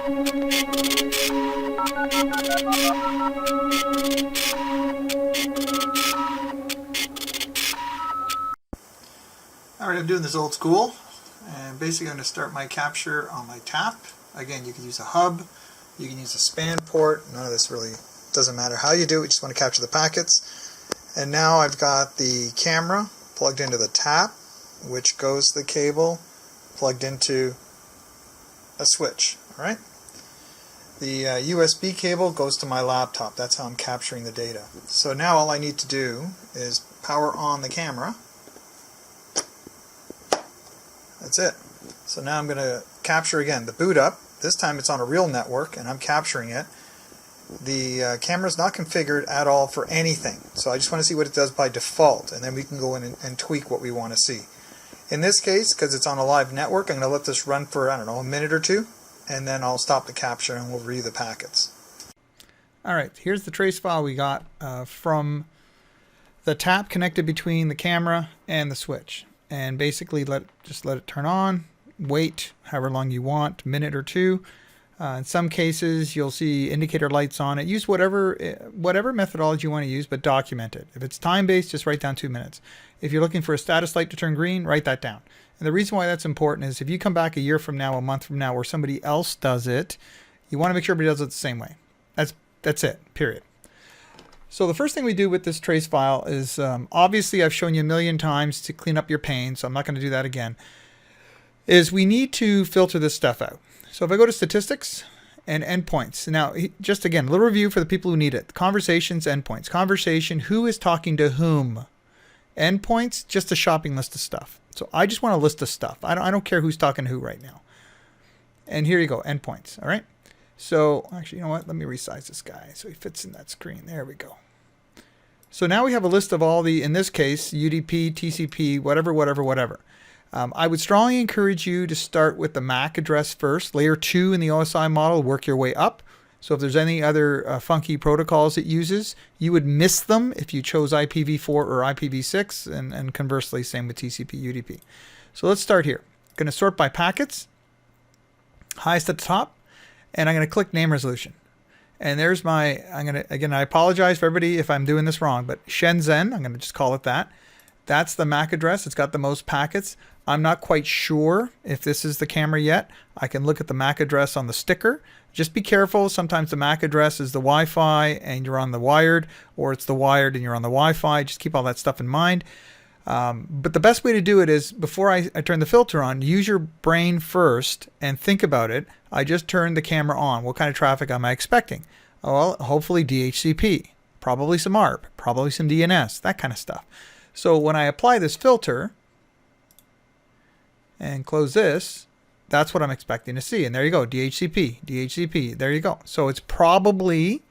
Alright, I'm doing this old school, and basically I'm going to start my capture on my tap. Again, you can use a hub, you can use a span port, none of this really doesn't matter how you do it, you just want to capture the packets. And now I've got the camera plugged into the tap, which goes to the cable plugged into a switch. Alright? The USB cable goes to my laptop, that's how I'm capturing the data. So now all I need to do is power on the camera. That's it. So now I'm going to capture again the boot up. This time it's on a real network and I'm capturing it. The camera is not configured at all for anything. So I just want to see what it does by default, and then we can go in and tweak what we want to see. In this case, because it's on a live network, I'm going to let this run for, I don't know, a minute or two, and then I'll stop the capture and we'll review the packets. Alright, here's the trace file we got from the tap connected between the camera and the switch. And basically just let it turn on, wait however long you want, a minute or two. In some cases you'll see indicator lights on it. Use whatever methodology you want to use, but document it. If it's time-based, just write down 2 minutes. If you're looking for a status light to turn green, write that down. And the reason why that's important is if you come back a year from now, a month from now, where somebody else does it, you want to make sure everybody does it the same way. That's it, period. So the first thing we do with this trace file is, obviously I've shown you a million times to clean up your pane, so I'm not going to do that again, is we need to filter this stuff out. So if I go to statistics and endpoints, now just again, a little review for the people who need it. Conversations, endpoints. Conversation, who is talking to whom? Endpoints, just a shopping list of stuff. So I just want a list of stuff. I don't care who's talking to who right now. And here you go, endpoints, all right? So actually, you know what? Let me resize this guy so he fits in that screen. There we go. So now we have a list of all the, in this case, UDP, TCP, whatever. I would strongly encourage you to start with the MAC address first. Layer 2 in the OSI model, work your way up. So if there's any other funky protocols it uses, you would miss them if you chose IPv4 or IPv6, and conversely, same with TCP, UDP. So let's start here. Going to sort by packets, highest at the top. And I'm going to click name resolution. And there's my, again, I apologize for everybody if I'm doing this wrong, but Shenzhen, I'm going to just call it that. That's the MAC address. It's got the most packets. I'm not quite sure if this is the camera yet. I can look at the MAC address on the sticker. Just be careful. Sometimes the MAC address is the Wi-Fi and you're on the wired, or it's the wired and you're on the Wi-Fi. Just keep all that stuff in mind. But the best way to do it is, before I turn the filter on, use your brain first and think about it. I just turned the camera on. What kind of traffic am I expecting? Well, hopefully DHCP, probably some ARP, probably some DNS, that kind of stuff. So when I apply this filter and close this, that's what I'm expecting to see. And there you go, DHCP, there you go. So it's probably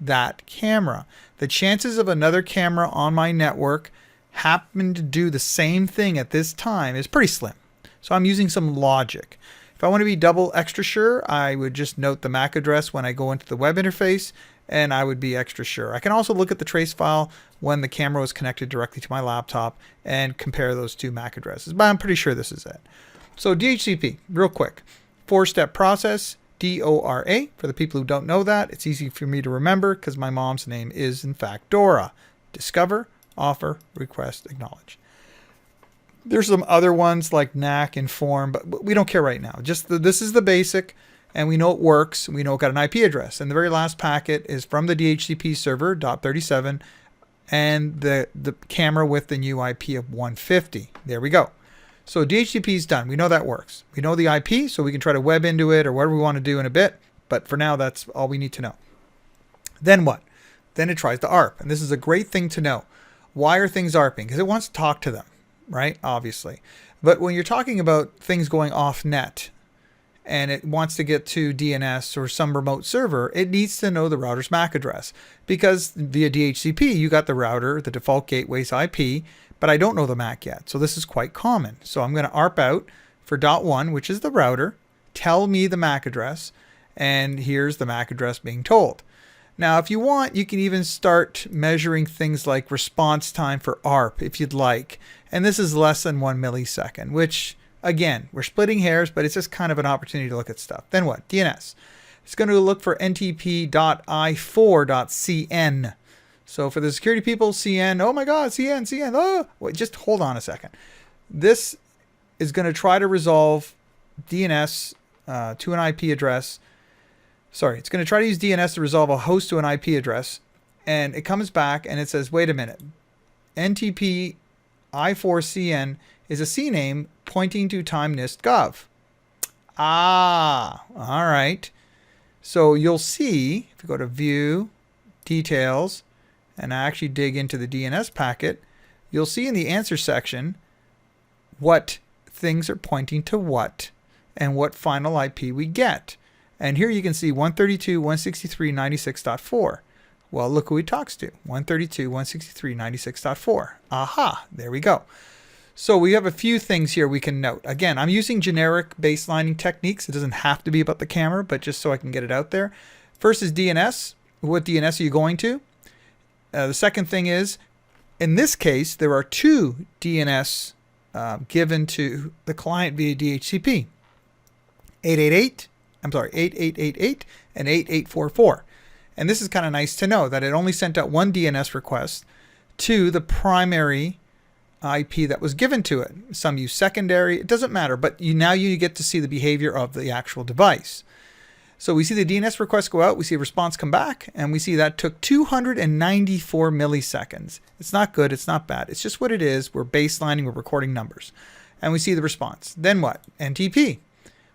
that camera. The chances of another camera on my network happen to do the same thing at this time is pretty slim. So I'm using some logic. If I want to be double extra sure, I would just note the MAC address when I go into the web interface, and I would be extra sure. I can also look at the trace file when the camera was connected directly to my laptop and compare those two MAC addresses, but I'm pretty sure this is it. So DHCP, real quick, 4-step process, DORA. For the people who don't know that, it's easy for me to remember because my mom's name is in fact Dora. Discover, offer, request, acknowledge. There's some other ones like NAC, inform, but we don't care right now. Just this is the basic, and we know it works. We know it got an IP address, and the very last packet is from the DHCP server, .37, and the camera with the new IP of 150. There we go. So DHCP is done. We know that works. We know the IP, so we can try to web into it or whatever we want to do in a bit, but for now, that's all we need to know. Then what? Then it tries to ARP, and this is a great thing to know. Why are things ARPing? Because it wants to talk to them, right? Obviously. But when you're talking about things going off net and it wants to get to DNS or some remote server, it needs to know the router's MAC address, because via DHCP, you got the router, the default gateway's IP, but I don't know the MAC yet. So this is quite common. So I'm going to ARP out for .1, which is the router, tell me the MAC address, and here's the MAC address being told. Now, if you want, you can even start measuring things like response time for ARP if you'd like. And this is less than 1 millisecond, which again, we're splitting hairs, but it's just kind of an opportunity to look at stuff. Then what? DNS. It's going to look for ntp.i4.cn. So for the security people, CN, oh my God, CN, oh, wait, just hold on a second. This is going to try to resolve DNS to an IP address. Sorry, it's going to try to use DNS to resolve a host to an IP address. And it comes back and it says, wait a minute, NTP I4CN is a CNAME pointing to time.nist.gov. Ah, all right. So you'll see, if you go to View, Details, and I actually dig into the DNS packet, you'll see in the answer section what things are pointing to what and what final IP we get. And here you can see 132.163.96.4. Well, look who he talks to, 132.163.96.4. Aha, there we go. So we have a few things here we can note. Again, I'm using generic baselining techniques. It doesn't have to be about the camera, but just so I can get it out there. First is DNS. What DNS are you going to? The second thing is, in this case, there are two DNS given to the client via DHCP. 8888 and 8844. And this is kind of nice to know that it only sent out one DNS request to the primary IP that was given to it. Some use secondary, it doesn't matter, but now you get to see the behavior of the actual device. So we see the DNS request go out, we see a response come back, and we see that took 294 milliseconds. It's not good, it's not bad, it's just what it is. We're baselining, we're recording numbers. And we see the response. Then what? NTP.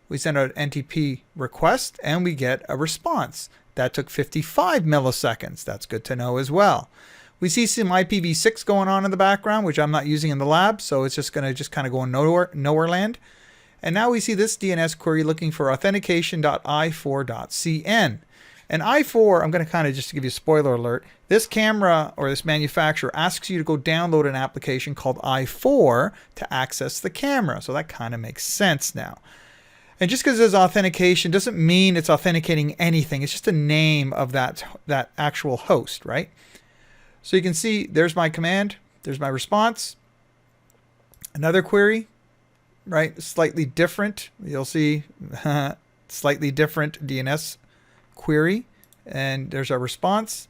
We send out an NTP request and we get a response. That took 55 milliseconds. That's good to know as well. We see some IPv6 going on in the background, which I'm not using in the lab, so it's just going to kind of go in nowhere land. And now we see this DNS query looking for authentication.i4.cn. And i4, I'm going to kind of just give you a spoiler alert, this camera or this manufacturer asks you to go download an application called i4 to access the camera. So that kind of makes sense now. And just because there's authentication doesn't mean it's authenticating anything. It's just a name of that actual host, right? So you can see there's my command, there's my response. Another query, right? Slightly different. You'll see slightly different DNS query. And there's our response.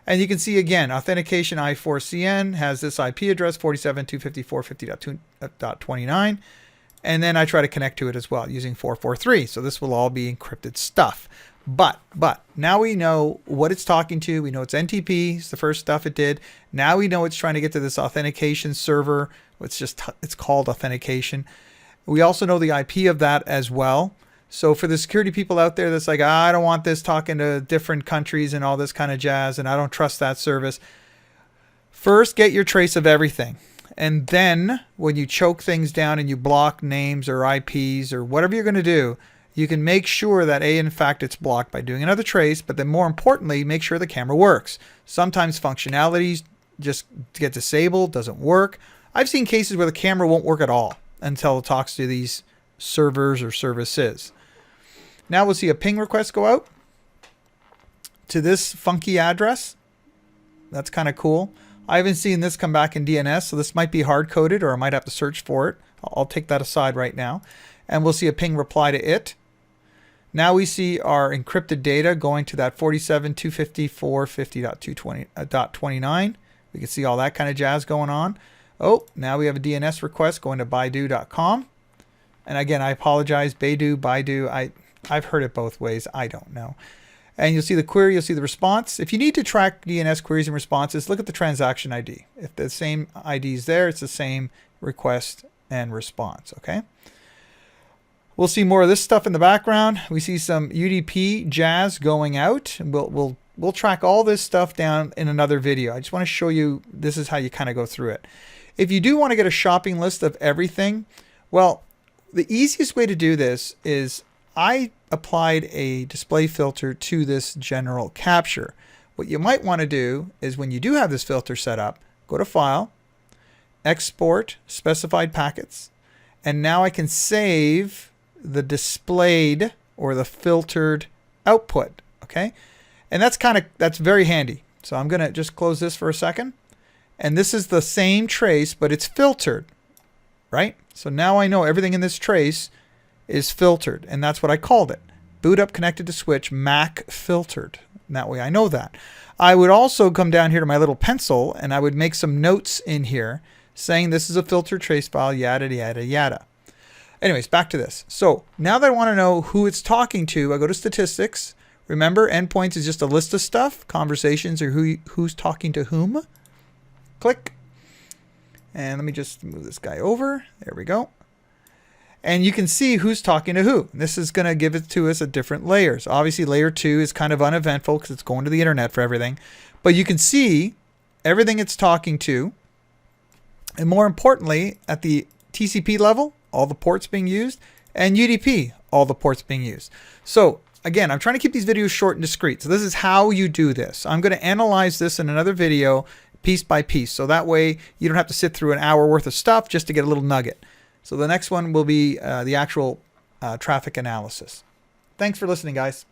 And you can see again, authentication I4CN has this IP address 47.254.50.29. And then I try to connect to it as well using 443. So this will all be encrypted stuff. But now we know what it's talking to. We know it's NTP. It's the first stuff it did. Now we know it's trying to get to this authentication server. It's called authentication. We also know the IP of that as well. So for the security people out there that's like, I don't want this talking to different countries and all this kind of jazz, and I don't trust that service. First, get your trace of everything. And then when you choke things down and you block names or IPs or whatever you're going to do, you can make sure that in fact it's blocked by doing another trace, but then more importantly, make sure the camera works. Sometimes functionalities just get disabled, doesn't work. I've seen cases where the camera won't work at all until it talks to these servers or services. Now we'll see a ping request go out to this funky address. That's kind of cool. I haven't seen this come back in DNS, so this might be hard-coded or I might have to search for it. I'll take that aside right now. And we'll see a ping reply to it. Now we see our encrypted data going to that 47.254.50.29. We can see all that kind of jazz going on. Oh, now we have a DNS request going to Baidu.com. And again, I apologize, Baidu. I've heard it both ways. I don't know. And you'll see the query, you'll see the response. If you need to track DNS queries and responses, look at the transaction ID. If the same ID is there, it's the same request and response, okay? We'll see more of this stuff in the background. We see some UDP jazz going out. We'll track all this stuff down in another video. I just want to show you, this is how you kind of go through it. If you do want to get a shopping list of everything, well, the easiest way to do this is I applied a display filter to this general capture. What you might want to do is when you do have this filter set up, go to File, Export Specified Packets, and now I can save the displayed or the filtered output, okay? And that's very handy. So I'm gonna just close this for a second. And this is the same trace, but it's filtered, right? So now I know everything in this trace is filtered, and that's what I called it. Boot up connected to switch, MAC filtered. And that way I know that. I would also come down here to my little pencil, and I would make some notes in here saying this is a filtered trace file, yada, yada, yada. Anyways, back to this. So now that I want to know who it's talking to, I go to statistics. Remember, endpoints is just a list of stuff. Conversations are who's talking to whom. Click. And let me just move this guy over. There we go. And you can see who's talking to who. This is going to give it to us at different layers. Obviously, layer 2 is kind of uneventful because it's going to the internet for everything. But you can see everything it's talking to. And more importantly, at the TCP level, all the ports being used, and UDP, all the ports being used. So again, I'm trying to keep these videos short and discrete. So this is how you do this. I'm going to analyze this in another video piece by piece. So that way you don't have to sit through an hour worth of stuff just to get a little nugget. So the next one will be the actual traffic analysis. Thanks for listening, guys.